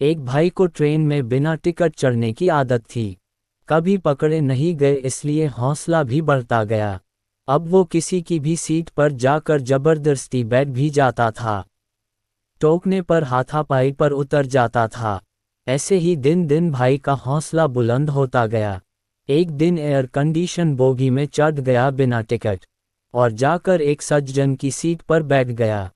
एक भाई को ट्रेन में बिना टिकट चढ़ने की आदत थी। कभी पकड़े नहीं गए इसलिए हौसला भी बढ़ता गया। अब वो किसी की भी सीट पर जाकर जबरदस्ती बैठ भी जाता था। टोकने पर हाथापाई पर उतर जाता था। ऐसे ही दिन दिन भाई का हौसला बुलंद होता गया। एक दिन एयर कंडीशन बोगी में चढ़ गया बिना टिकट और जाकर एक सज्जन की सीट पर बैठ गया।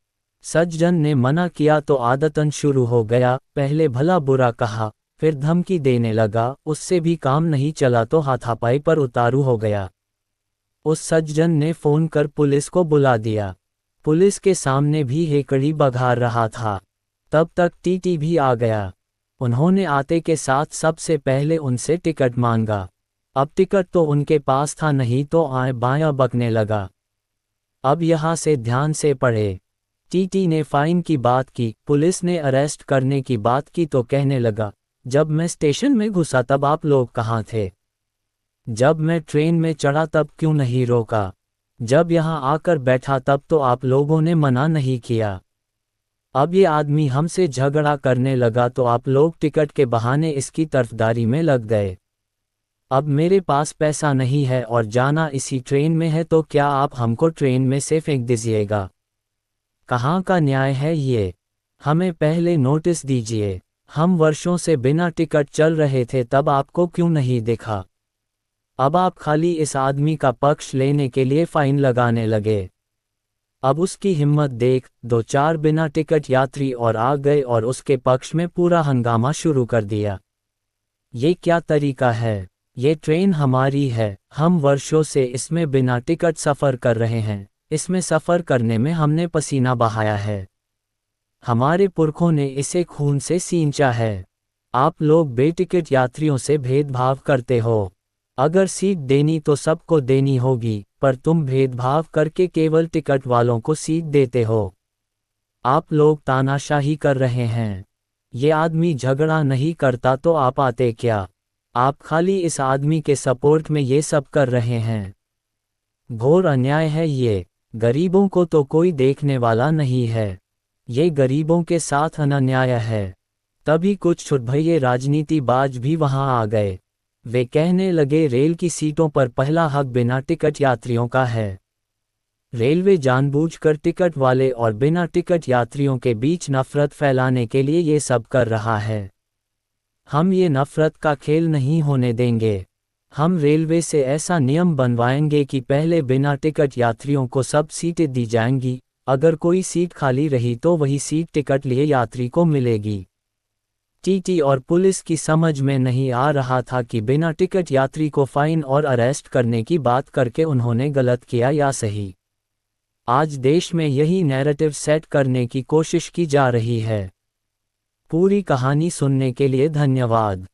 सज्जन ने मना किया तो आदतन शुरू हो गया। पहले भला बुरा कहा, फिर धमकी देने लगा। उससे भी काम नहीं चला तो हाथापाई पर उतारू हो गया। उस सज्जन ने फोन कर पुलिस को बुला दिया। पुलिस के सामने भी हेकड़ी बघार रहा था। तब तक टीटी भी आ गया। उन्होंने आते के साथ सबसे पहले उनसे टिकट मांगा। अब टिकट तो उनके पास था नहीं तो आए बायां बकने लगा। अब यहाँ से ध्यान से पढ़े। टीटी ने फाइन की बात की, पुलिस ने अरेस्ट करने की बात की तो कहने लगा, जब मैं स्टेशन में घुसा तब आप लोग कहाँ थे? जब मैं ट्रेन में चढ़ा तब क्यों नहीं रोका? जब यहाँ आकर बैठा तब तो आप लोगों ने मना नहीं किया। अब ये आदमी हमसे झगड़ा करने लगा तो आप लोग टिकट के बहाने इसकी तरफदारी में लग गए। अब मेरे पास पैसा नहीं है और जाना इसी ट्रेन में है तो क्या आप हमको ट्रेन में से फेंक दीजिएगा? कहाँ का न्याय है ये? हमें पहले नोटिस दीजिए। हम वर्षों से बिना टिकट चल रहे थे तब आपको क्यों नहीं देखा? अब आप खाली इस आदमी का पक्ष लेने के लिए फाइन लगाने लगे। अब उसकी हिम्मत देख, 2-4 बिना टिकट यात्री और आ गए और उसके पक्ष में पूरा हंगामा शुरू कर दिया। ये क्या तरीका है? ये ट्रेन हमारी है, हम वर्षों से इसमें बिना टिकट सफ़र कर रहे हैं। इसमें सफ़र करने में हमने पसीना बहाया है। हमारे पुरखों ने इसे खून से सींचा है। आप लोग बेटिकट यात्रियों से भेदभाव करते हो। अगर सीट देनी तो सबको देनी होगी, पर तुम भेदभाव करके केवल टिकट वालों को सीट देते हो। आप लोग तानाशाही कर रहे हैं। ये आदमी झगड़ा नहीं करता तो आप आते क्या? आप खाली इस आदमी के सपोर्ट में ये सब कर रहे हैं। घोर अन्याय है ये। गरीबों को तो कोई देखने वाला नहीं है। ये गरीबों के साथ अन्याय है। तभी कुछ छुटभैये राजनीतिबाज भी वहां आ गए। वे कहने लगे रेल की सीटों पर पहला हक बिना टिकट यात्रियों का है। रेलवे जानबूझकर टिकट वाले और बिना टिकट यात्रियों के बीच नफरत फैलाने के लिए ये सब कर रहा है। हम ये नफरत का खेल नहीं होने देंगे। हम रेलवे से ऐसा नियम बनवाएंगे कि पहले बिना टिकट यात्रियों को सब सीटें दी जाएंगी। अगर कोई सीट खाली रही तो वही सीट टिकट लिए यात्री को मिलेगी। टीटी और पुलिस की समझ में नहीं आ रहा था कि बिना टिकट यात्री को फाइन और अरेस्ट करने की बात करके उन्होंने गलत किया या सही। आज देश में यही नैरेटिव सेट करने की कोशिश की जा रही है। पूरी कहानी सुनने के लिए धन्यवाद।